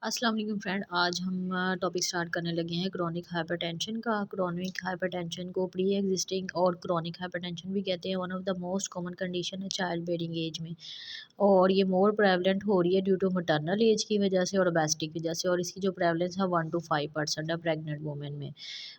अस्सलाम वालेकुम फ्रेंड। आज हम टॉपिक स्टार्ट करने लगे हैं क्रॉनिक हाइपरटेंशन का। क्रॉनिक हाइपरटेंशन को प्री एग्जिस्टिंग और क्रॉनिक हाइपरटेंशन भी कहते हैं। One of the most common condition है चाइल्ड बेयरिंग एज में, और ये मोर प्रेवलेंट हो रही है ड्यू टू मटर्नल एज की वजह से और ओबेसिटी की वजह से, और इसकी जो प्रेवलेंस है 1 to 5% है प्रेग्नेंट वुमेन में।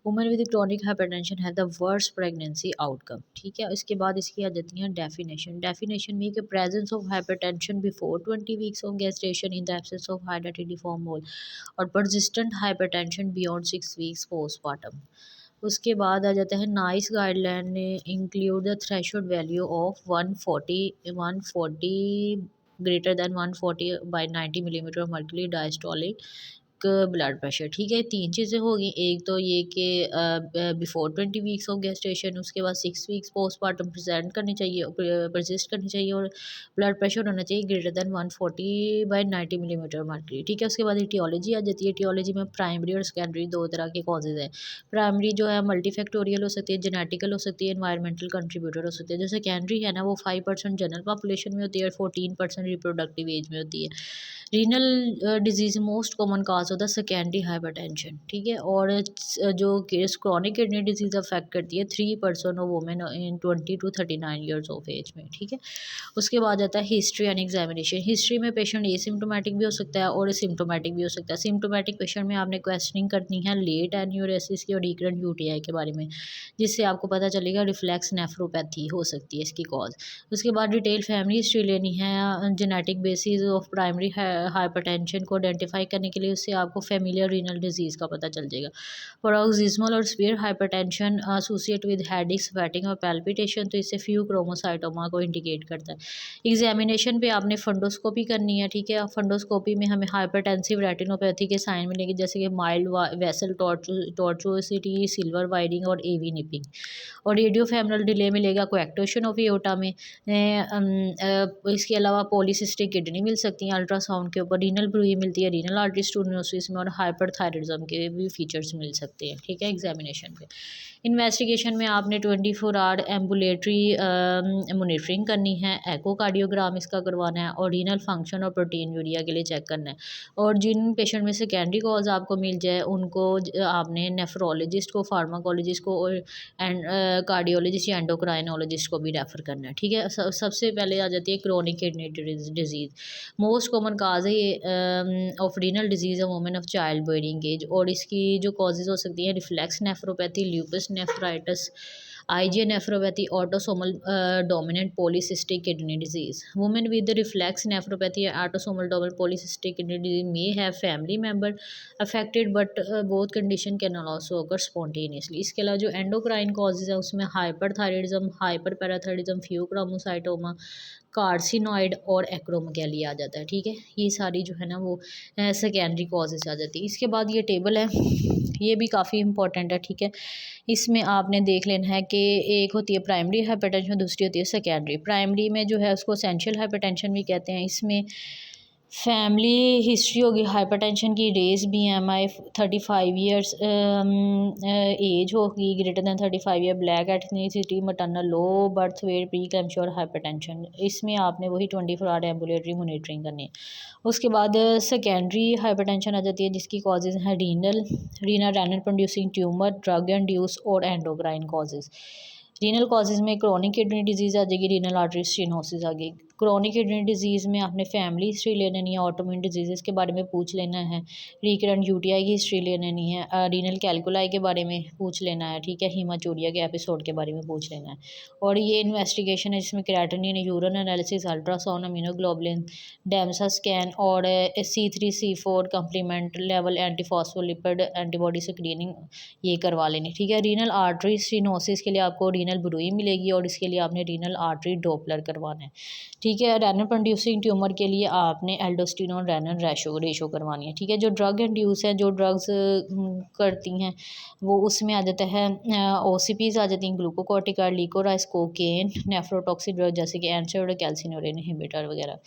वुमेन विद क्रॉनिक हाइपरटेंशन है द वर्स्ट प्रेगनेंसी आउटकम। ठीक है, इसके बाद इसकी आ जाती है डेफिनेशन। डेफिनेशन में कि presence of hypertension before 20 weeks of gestation in the absence of hereditary form mole, और persistent hypertension beyond 6 weeks postmortem. उसके बाद आ जाता है नाइस गाइडलाइन ने include the threshold value of 140 greater than 140 by 90 millimetre of mercury diastolic blood pressure. ठीक है, तीन चीज़ें होगी। एक तो ये कि बिफोर 20 वीक्स ऑफ गेस्टेशन, उसके बाद 6 वीक्स पोस्टमार्टम प्रेजेंट करनी चाहिए, परसिस्ट करनी चाहिए, और ब्लड प्रेशर होना चाहिए greater than 140 by 90 millimetre mercury. ठीक है, उसके बाद ईटियोलॉजी आ जाती है। ईटियोलॉजी में प्राइमरी और सेकेंडरी दो तरह के कॉजेज हैं। प्राइमरी जो है मल्टीफैक्टोरियल हो सकती है, जेनेटिकल हो सकती है, एनवायरमेंटल कंट्रीब्यूटर हो सकती है। जो सेकेंडरी है ना, वो 5% जनरल पॉपुलेशन में होती है और 14% रिप्रोडक्टिव एज में होती है। Renal disease most common cause होता है सेकेंडरी हाइपरटेंशन। ठीक है, और जो case chronic kidney disease affect करती है 3% of women in 20 to 39 years of age में। ठीक है, उसके बाद आता है हिस्ट्री एंड एग्जामिनेशन। हिस्ट्री में पेशेंट एसिम्प्टोमेटिक भी हो सकता है और सिम्प्टोमेटिक भी हो सकता है। सिम्प्टोमेटिक पेशेंट में आपने क्वेश्चनिंग करनी है लेट एन्यूरेसिस की और रिकरेंट यूटीआई के बारे में, जिससे आपको पता चलेगा रिफ्लेक्स नेफ्रोपैथी हो सकती है इसकी कॉज। उसके बाद डिटेल फैमिली हिस्ट्री लेनी है genetic basis of primary hypertension को आइडेंटिफाई करने के लिए। उससे आपको फेमिलियर रीनल डिजीज़ का पता चल जाएगा। paroxysmal और severe hypertension associated with headache, sweating और पैल्पिटेशन, तो इससे फ्यू क्रोमोसाइटोमा को इंडिकेट करता है। एग्जामिनेशन पे आपने फंडोस्कोपी करनी है। ठीक है, फंडोस्कोपी में हमें हाइपरटेंसिव रेटिनोपैथी के साइन मिलेंगे, जैसे कि माइल्ड वेसल टॉर्चुओसिटी, सिल्वर वाइडिंग और एवी निपिंग। और रेडियो फेमरल डिले मिलेगा कोएक्टेशन ऑफ एओर्टा में। इसके अलावा पॉलीसिस्टिक किडनी मिल सकती है अल्ट्रासाउंड के ऊपर, रीनल ब्रूई मिलती है रीनल आर्टरी स्टोनोसिस में, और हाइपरथायरिज्म के भी फीचर्स मिल सकते हैं। ठीक है, एग्जामिनेशन पे। इन्वेस्टिगेशन में आपने 24 आवर एम्बुलेटरी मोनिटरिंग करनी है, एकोकार्डियोग्राम इसका करवाना है, और रीनल फंक्शन और प्रोटीन यूरिया के लिए चेक करना है। और जिन पेशेंट में सेकेंडरी कॉज आपको मिल जाए उनको आपने नेफ्रोलॉजिस्ट को, फार्माकोलॉजिस्ट को और कार्डियोलॉजिस्ट या एंडोक्राइनोलॉजिस्ट को भी रेफ़र करना है। ठीक है, सबसे पहले आ जाती है chronic kidney disease. Most common cause है ये of renal disease women of child bearing age, और इसकी जो कॉजेज़ हो सकती हैं reflux nephropathy, lupus nephritis, IgA nephropathy, autosomal dominant polycystic kidney disease. Women with reflux nephropathy या autosomal dominant polycystic kidney disease may have family member affected, but both condition can also occur spontaneously. इसके अलावा जो endocrine causes है उसमें hyperthyroidism, hyper पैराथायरिज्म, फ्यूक्रामोसाइटोमा, carcinoid और acromegaly आ जाता है। ठीक है, ये सारी जो है ना वो सेकेंडरी कॉजेज आ जाती है। इसके बाद ये टेबल है, ये भी काफ़ी इंपॉर्टेंट है। ठीक है, इसमें आपने देख लेना है कि एक होती है प्राइमरी हाइपरटेंशन, दूसरी होती है सेकेंडरी। प्राइमरी में जो है उसको एसेंशियल हाइपरटेंशन भी कहते हैं। इसमें फैमिली हिस्ट्री होगी हाइपरटेंशन की, रेस BMI 35 ईयर्स एज होगी greater than 35 year, black ethnicity, maternal low birth weight, pre कैम्श्योर हाइपरटेंशन। इसमें आपने वही 24 आवर एम्बुलेटरी मोनिटरिंग करनी है। उसके बाद सेकेंडरी हाइपरटेंशन आ जाती है जिसकी कॉजेज़ हैं रीनल प्रोड्यूसिंग ट्यूमर, ड्रग एंड्यूस और एंडोक्राइन कॉजेज़। रीनल कॉजेज़ में क्रॉनिक किडनी डिजीज़ आ जाएगी, रीनल आर्टरी स्टेनोसिस आ गई। क्रॉनिक किडनी डिजीज़ में आपने फैमिली हिस्ट्री ले लेनी है, ऑटोइम्यून डिजीज़ के बारे में पूछ लेना है, रिकरेंट यूटीआई की हिस्ट्री ले लेनी है, रीनल कैलकुलाई के बारे में पूछ लेना है। ठीक है, हीमाचूरिया के एपिसोड के बारे में पूछ लेना है। और ये इन्वेस्टिगेशन है जिसमें creatinine, urine analysis, ultrasound, immunoglobulin, DMSA scan और C3C4 complement level, antiphospholipid antibody screening ये करवा लेनी। ठीक है, रीनल आर्टरी स्टेनोसिस के लिए आपको रीनल ब्रूई मिलेगी और इसके लिए आपने रीनल आर्टरी डॉपलर करवाना है। ठीक है, रेनल प्रोड्यूसिंग ट्यूमर के लिए आपने एल्डोस्टेरोन रेनल रेशो करवानी है। ठीक है, जो ड्रग एंड्यूस है, जो ड्रग्स करती हैं वो उसमें आ जाता है OCPs आ जाती हैं, glucocorticoid, liquorice, cocaine, nephrotoxic drug जैसे कि एनसेड, कैल्सिनोरेन इनहिबिटर वगैरह।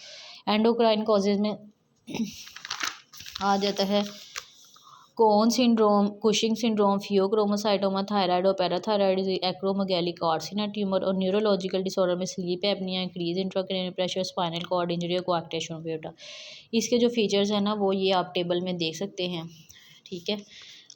एंडोक्राइन कॉजेज में आ जाता है कौन syndrome, Cushing syndrome, phaeochromocytoma, thyroid और पैराथायराइड, एक्रोमेगैली कार्सिना ट्यूमर और न्यूरोलॉजिकल डिसऑर्डर में sleep apnoea, increase intracranial pressure, spinal cord injury और कोएक्टेशन ऑफ एओर्टा। इसके जो फीचर्स हैं ना वो ये आप टेबल में देख सकते हैं, ठीक है।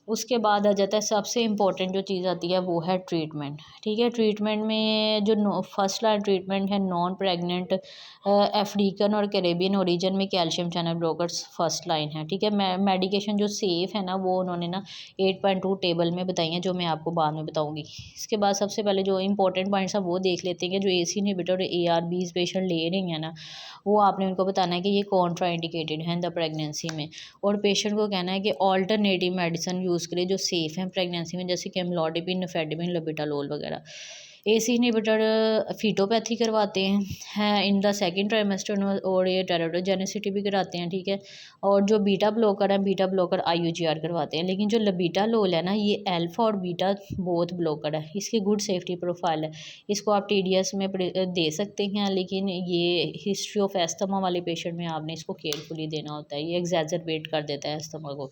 उसके बाद आ जाता है सबसे इम्पोर्टेंट जो चीज़ आती है वो है ट्रीटमेंट, ठीक है। ट्रीटमेंट में जो फर्स्ट लाइन ट्रीटमेंट है नॉन प्रेग्नेंट अफ्रीकन और कैरेबियन ओरिजिन में calcium channel blockers first line है, ठीक है। मेडिकेशन जो सेफ़ है ना वो उन्होंने ना 8.2 टेबल में बताई हैं, जो मैं आपको बाद में बताऊंगी। इसके बाद सबसे पहले जो इंपॉर्टेंट पॉइंट्स हैं वो देख लेते हैं कि जो AC इनहिबिटर और ARBs पेशेंट ले रही हैं ना, वो आपने उनको बताना है कि ये कॉन्ट्रा इंडिकेटेड है द प्रेगनेंसी में, और पेशेंट को कहना है कि ऑल्टरनेटिव मेडिसिन यूज़ करें जो सेफ़ हैं प्रेगनेंसी में, जैसे कि एमलॉडिपिन, निफेडिपिन, लबिटालोल वगैरह। AC इनहिबिटर फीटोपैथी करवाते हैं इन द सेकंड ट्राइमेस्टर, और ये टेराटोजेनेसिटी भी कराते हैं, ठीक है। और जो बीटा ब्लॉकर है, बीटा ब्लॉकर IUGR करवाते हैं। लेकिन जो लबीटालोल है ना, ये अल्फा और बीटा बोथ ब्लॉकर है, इसकी गुड सेफ्टी प्रोफाइल है, इसको आप TDS में दे सकते हैं, लेकिन ये हिस्ट्री ऑफ एस्थमा वाले पेशेंट में आपने इसको केयरफुली देना होता है, ये एग्जैजरबेट कर देता है एस्थमा को।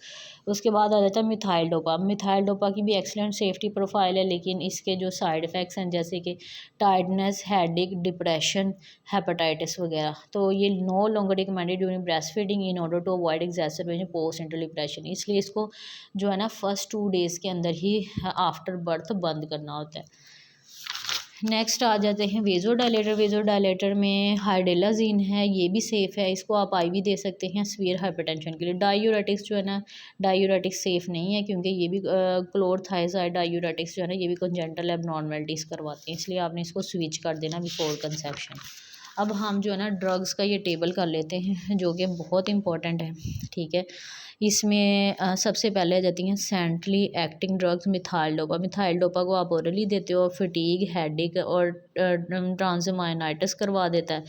उसके बाद आ जाता है मिथाइल डोपा। मिथाइल डोपा की भी एक्सलेंट सेफ्टी प्रोफाइल है, लेकिन इसके जो साइड इफ़ेक्ट्स हैं जैसे कि टायर्डनेस, हेडेक, डिप्रेशन, हेपेटाइटिस वगैरह, तो ये no longer recommended during breast feeding in order to avoid exacerbation post inter depression. इसलिए इसको जो है ना फर्स्ट 2 डेज़ के अंदर ही आफ्टर बर्थ बंद करना होता है। नेक्स्ट आ जाते हैं वेज़ोडायलेटर। वेज़ोडायलेटर में हाइड्रोलाजीन है, ये भी सेफ़ है, इसको आप IV दे सकते हैं सीवियर हाइपरटेंशन के लिए। डायूरेटिक्स जो है ना, डायूरेटिक्स सेफ़ नहीं है, क्योंकि ये भी क्लोरथाइजाइड डायूरेटिक्स जो है ना ये भी कंजेंटल एबनॉर्मलिटीज़ करवाते हैं, इसलिए आपने इसको स्विच कर देना बिफोर कंसेप्शन। अब हम जो है ना ड्रग्स का ये टेबल कर लेते हैं, जो कि बहुत इंपॉर्टेंट है, ठीक है। इसमें सबसे पहले आ जाती हैं centrally acting drugs. Methyl dopa, methyl dopa को आप ओरली देते हो, फटीग, हेडेक और ट्रांसमाइनाइटिस करवा देता है,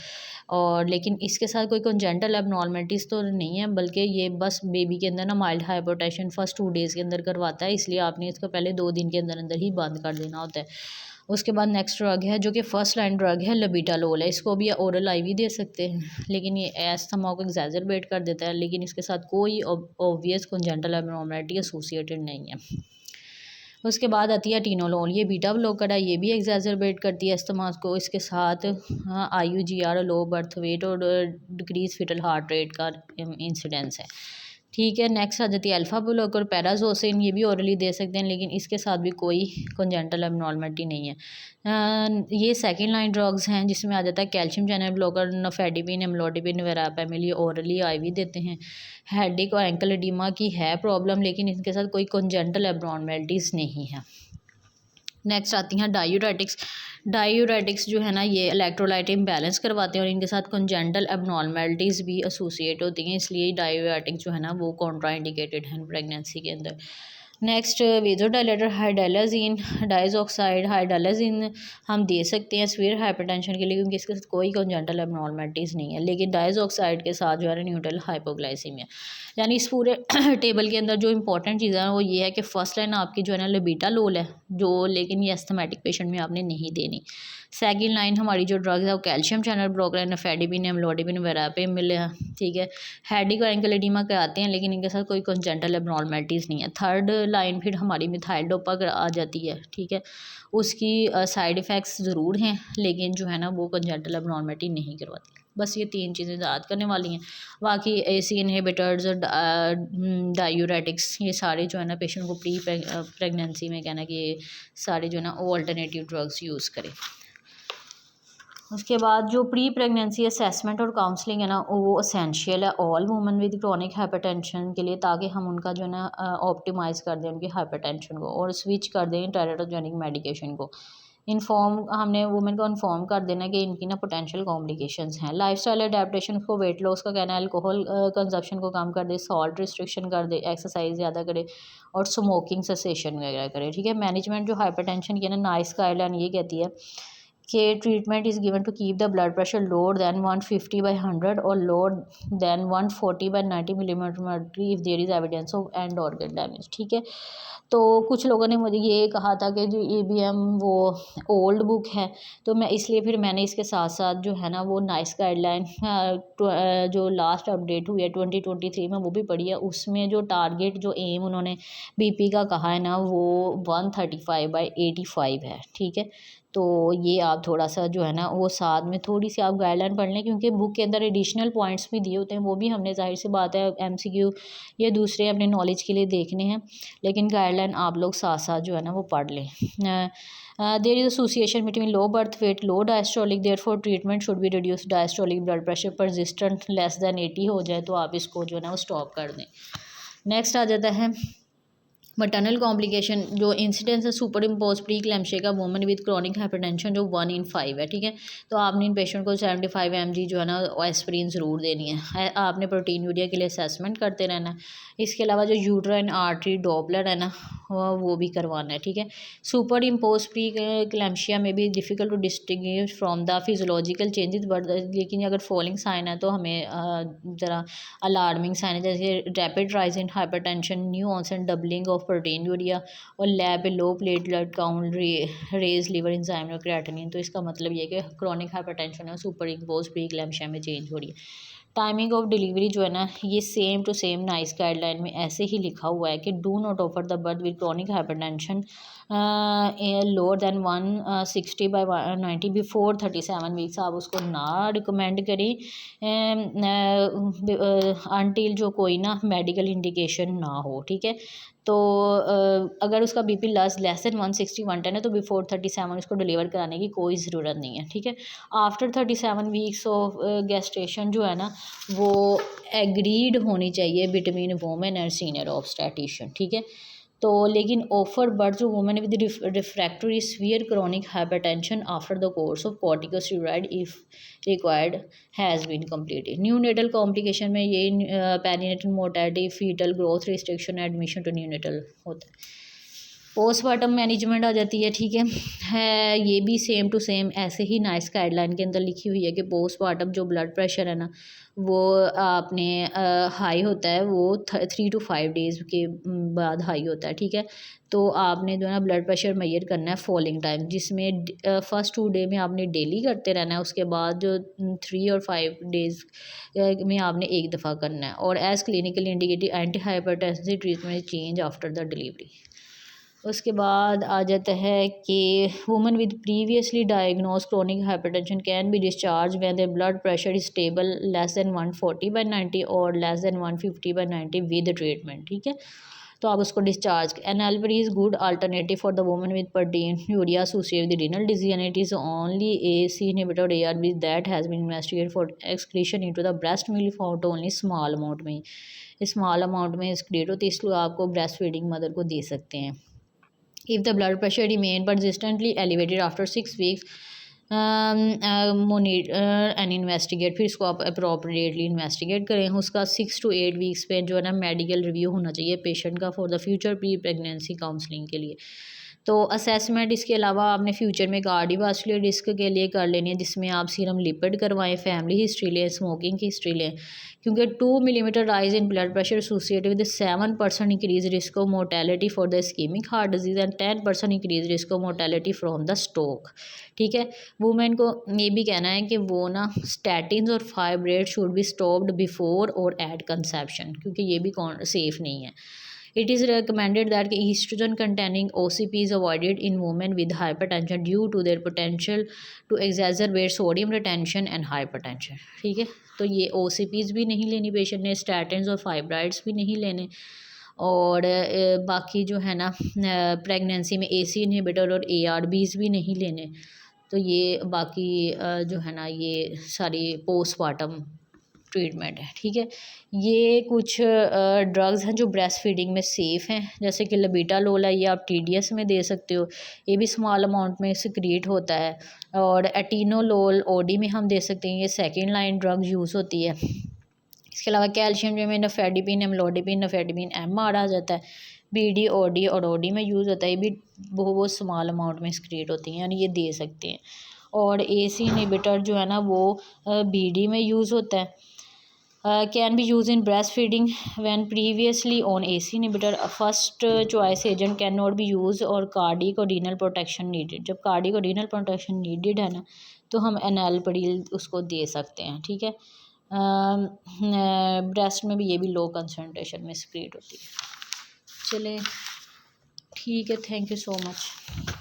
और लेकिन इसके साथ कोई कंजेंटल एबनॉर्मलिटीज़ तो नहीं है, बल्कि ये बस बेबी के अंदर ना माइल्ड हाइपोटेंशन फर्स्ट 2 डेज़ के अंदर करवाता है, इसलिए आपने इसको पहले 2 दिन के अंदर अंदर ही बंद कर देना होता है। उसके बाद नेक्स्ट ड्रग है जो कि फर्स्ट लाइन ड्रग है लबीटालोल है, इसको भी ओरल IV दे सकते हैं, लेकिन ये एस्थमा को एग्जैजरबेट कर देता है, लेकिन इसके साथ कोई ऑब्वियस कंजेंटल एबनॉर्मलिटी एसोसिएटेड नहीं है। उसके बाद आती है टीनोलोल, ये बीटा ब्लॉकर है, ये भी एग्जैजरबेट करती है एस्थमा को, इसके साथ IUGR, लो बर्थ वेट और डिक्रीज फिटल हार्ट रेट का इंसिडेंस है, ठीक है। नेक्स्ट आ जाती है अल्फा ब्लॉकर, पैराजोसिन, ये भी ओरली दे सकते हैं, लेकिन इसके साथ भी कोई कंजेंटल एबनॉर्मलिटी नहीं है। ये सेकंड लाइन ड्रग्स हैं, जिसमें आ जाता है calcium channel blocker, nifedipine, amlodipine, verapamil, ये ओरली IV देते हैं। हेडेक और एंकल एडिमा की है प्रॉब्लम, लेकिन इनके साथ कोई कंजेंटल एबनॉर्मलिटीज़ नहीं है। नेक्स्ट आती हैं डायूरेटिक्स। डायूरेटिक्स जो है ना ये इलेक्ट्रोलाइट इम्बैलेंस करवाते हैं, और इनके साथ कंजेंटल एबनॉर्मलिटीज़ भी एसोसिएट होती हैं, इसलिए डायूरेटिक्स जो है ना वो कॉन्ट्रा इंडिकेटेड है प्रेगनेंसी के अंदर। Next vasodilator, hydralazine diazoxide. Hydralazine हम दे सकते हैं सीवियर हाइपरटेंशन के लिए, क्योंकि इसके साथ कोई कंजेंटल एबनॉर्मलिटीज़ नहीं है, लेकिन डाइऑक्साइड के साथ जो है ना न्यूट्रल हाइपोग्लाइसीमिया। यानी इस पूरे टेबल के अंदर जो इंपॉर्टेंट चीज़ें हैं वो ये है कि फर्स्ट लाइन आपकी जो है ना लबीटालोल है, जो लेकिन ये एस्थमेटिक पेशेंट में आपने नहीं देनी। सेकंड लाइन हमारी जो ड्रग्स है वो कैल्शियम चैनल ब्लॉकर है, नफेडिपिन, एमलोडिपिन, वेरापेमिल है, ठीक है। हेडेक और एंकल एडिमा कराते हैं, लेकिन इनके साथ कोई कंजेंटल एबनॉर्मलिटीज़ नहीं है। थर्ड लाइन फिर हमारी मिथाइल डोपा आ जाती है, ठीक है। उसकी साइड इफ़ेक्ट्स ज़रूर हैं, लेकिन जो है ना वो कंजेंटल एबनॉर्मलिटी नहीं करवाती। बस ये 3 चीज़ें याद करने वाली हैं, बाकी AC इनहिबिटर्स, डायूरेटिक्स, ये सारे जो है ना पेशेंट को प्रेगनेंसी में कहना कि ये सारे जो है ना वो अल्टरनेटिव ड्रग्स यूज़ करें। उसके बाद जो प्री प्रेगनेंसी असेसमेंट और काउंसलिंग है ना वो असेंशियल है all women with chronic hypertension के लिए, ताकि हम उनका जो है ना ऑप्टिमाइज़ कर दें उनकी हाइपरटेंशन को, और स्विच कर दें टेराटोजेनिक मेडिकेशन को। इन्फॉर्म हमने वुमेन को इन्फॉर्म कर देना कि इनकी ना पोटेंशियल कॉम्प्लिकेशंस हैं। लाइफस्टाइल अडेप्टेशन को, वेट लॉस का कहना है, अल्कोहल कंजप्शन को कम कर दे, सॉल्ट रिस्ट्रिक्शन कर दे, एक्सरसाइज ज़्यादा करे, और स्मोकिंग सेसेशन वगैरह करे, ठीक है। मैनेजमेंट जो हाइपरटेंशन की है ना नाइस गाइडलाइन ये कहती है कि treatment is given to keep the blood pressure lower than 150/100 और lower than 140/90 millimetre mercury if there is evidence of end organ damage. ठीक है, तो कुछ लोगों ने मुझे ये कहा था कि जो EBM वो ओल्ड बुक है, तो मैं इसलिए फिर मैंने इसके साथ साथ जो है ना वो नाइस गाइडलाइन जो लास्ट अपडेट हुई है 2023 में वो भी पढ़ी है। उसमें जो टारगेट जो एम उन्होंने BP का कहा है ना वो 135/85 है। ठीक है, तो ये आप थोड़ा सा जो है ना वो साथ में थोड़ी सी आप गाइडलाइन पढ़ लें, क्योंकि बुक के अंदर एडिशनल पॉइंट्स भी दिए होते हैं, वो भी हमने जाहिर सी बात है MCQ या दूसरे अपने नॉलेज के लिए देखने हैं, लेकिन गाइडलाइन आप लोग साथ साथ जो है ना वो पढ़ लें। There is association between low birth weight low diastolic, therefore treatment should be reduce diastolic blood pressure persistent less than 80 हो जाए तो आप इसको जो है ना वो स्टॉप कर दें। नेक्स्ट आ जाता है मटर्नल कॉम्प्लिकेशन। जो इंसिडेंस है सुपर इम्पोज प्री क्लैम्शिया का वुमन विद क्रॉनिक हाइपरटेंशन जो 1 in 5 है। ठीक है, तो आपने इन पेशेंट को 75 mg जो है ना एस्पिरिन ज़रूर देनी है। आपने प्रोटीन यूरिया के लिए असेसमेंट करते रहना है। इसके अलावा जो यूट्राइन आर्टरी डॉपलर है ना वो भी करवाना है। ठीक है, सुपर इम्पोज प्री क्लैम्शिया में भी difficult to distinguish from the physiological changes, but लेकिन अगर फॉलिंग साइन है तो हमें ज़रा अलार्मिंग साइन है, जैसे rapid rise in hypertension, new onset doubling of proteinuria और लैब पे low platelet count, raised liver enzyme और क्रिएटिनिन। तो इसका मतलब ये है कि क्रॉनिक हाइपरटेंशन है सुपर इम्पोज प्री क्लैम्शिया में चेंज हो रही है। टाइमिंग ऑफ डिलीवरी जो है ना ये same to same NICE guideline में ऐसे ही लिखा हुआ है कि do not offer the birth with chronic hypertension lower than 160/90 before 37 weeks. आप उसको ना रिकमेंड करें अनटिल जो कोई ना मेडिकल इंडिकेशन ना हो। ठीक है, तो अगर उसका BP लेस दैन 160/110 है तो बिफोर 37 उसको डिलीवर कराने की कोई ज़रूरत नहीं है। ठीक है, आफ्टर 37 वीक्स ऑफ गेस्टेशन जो है ना वो एग्रीड होनी चाहिए between women and senior obstetrician. ठीक है, तो लेकिन ऑफर बर्थ जो women with refractory severe chronic hypertension after the course of corticosteroid if required has been completed. Neonatal complication में ये perinatal mortality, fetal growth restriction, admission to neonatal होता है। Postmortem management आ जाती है। ठीक है, ये भी सेम टू सेम ऐसे ही नाइस गाइडलाइन के अंदर लिखी हुई है कि पोस्टमार्टम जो ब्लड प्रेशर है ना वो आपने हाई होता है वो 3 to 5 डेज़ के बाद हाई होता है। ठीक है, तो आपने जो है ना ब्लड प्रेशर मेजर करना है फॉलिंग टाइम, जिसमें फर्स्ट 2 डे में आपने डेली करते रहना है, उसके बाद जो 3 और 5 डेज़ में आपने एक दफ़ा करना है। और as clinically indicated anti hypertensive treatment change after the delivery. उसके बाद आ जाता है कि woman with previously diagnose chronic hypertension can be discharge when their blood pressure is stable less than 140/90 और लेस दैन 150/90 विद ट्रीटमेंट। ठीक है, तो आप उसको discharge. Enalapril is good alternative for the woman with proteinuria associated with renal disease and it is only AC inhibitor ARB that has been investigated for excretion into the breast milk found only small amount में। Small amount में एक्सक्रीट होती है, इसलिए आपको breast feeding mother को दे सकते हैं। If the blood pressure remain persistently elevated after 6 weeks, monitor and investigate। फिर इसको आप अप्रोप्रिएटली इन्वेस्टिगेट करें। उसका 6 to 8 वीक्स पे जो है ना मेडिकल रिव्यू होना चाहिए पेशेंट का for the future pre pregnancy counselling के लिए। तो असेसमेंट इसके अलावा आपने फ्यूचर में कार्डियोवास्कुलर रिस्क के लिए कर लेनी है, जिसमें आप सीरम लिपिड करवाएं, फैमिली हिस्ट्री लें, स्मोकिंग की हिस्ट्री लें, क्योंकि 2 millimetre rise in blood pressure associated with 7% increase risk of mortality for the ischaemic heart disease and 10% increase risk of mortality from the stroke. ठीक है, वुमेन को ये भी कहना है कि वो ना स्टैटिन और fibrate should be stopped before और एट कंसेप्शन, क्योंकि ये भी सेफ नहीं है। It is recommended that estrogen containing OCP is avoided in women with hypertension due to their potential to exacerbate sodium retention and hypertension। ठीक है, तो ये OCPs भी नहीं लेनी पेशेंट ने, स्टैटिन्स और फाइब्राइड्स भी नहीं लेने, और बाकी जो है ना प्रेगनेंसी में AC इनहिबिटर और ARBs भी नहीं लेने। तो ये बाकी जो है ना ये सारी पोस्टमार्टम ट्रीटमेंट है। ठीक है, ये कुछ ड्रग्स हैं जो ब्रेस्ट फीडिंग में सेफ़ हैं, जैसे कि लबीटालोल है, ये आप TDS में दे सकते हो, ये भी स्मॉल अमाउंट में सिक्रीट होता है। और एटिनोलोल OD में हम दे सकते हैं, ये सेकेंड लाइन ड्रग यूज़ होती है। इसके अलावा कैल्शियम जो में नफेडिपिन, एमलोडिपिन, नफेडिपिन MR आ जाता है, BD OD और OD में यूज़ होता है, ये भी बहुत स्मॉल अमाउंट में सिक्रीट होती हैं, यानी ये दे सकते हैं। और AC इनहिबिटर जो है ना वो BD में यूज़ होता है। Can be use in breast feeding when previously on AC inhibitor first choice agent can not be use और कार्डिक और रीनल प्रोटेक्शन नीडेड। जब कार्डिक और रीनल प्रोटेक्शन नीडेड है ना तो हम एनालप्रिल उसको दे सकते हैं, ठीक है। ब्रेस्ट में भी ये भी लो कंसनट्रेशन में सिक्रीट होती है। चले ठीक है, थैंक यू सो मच।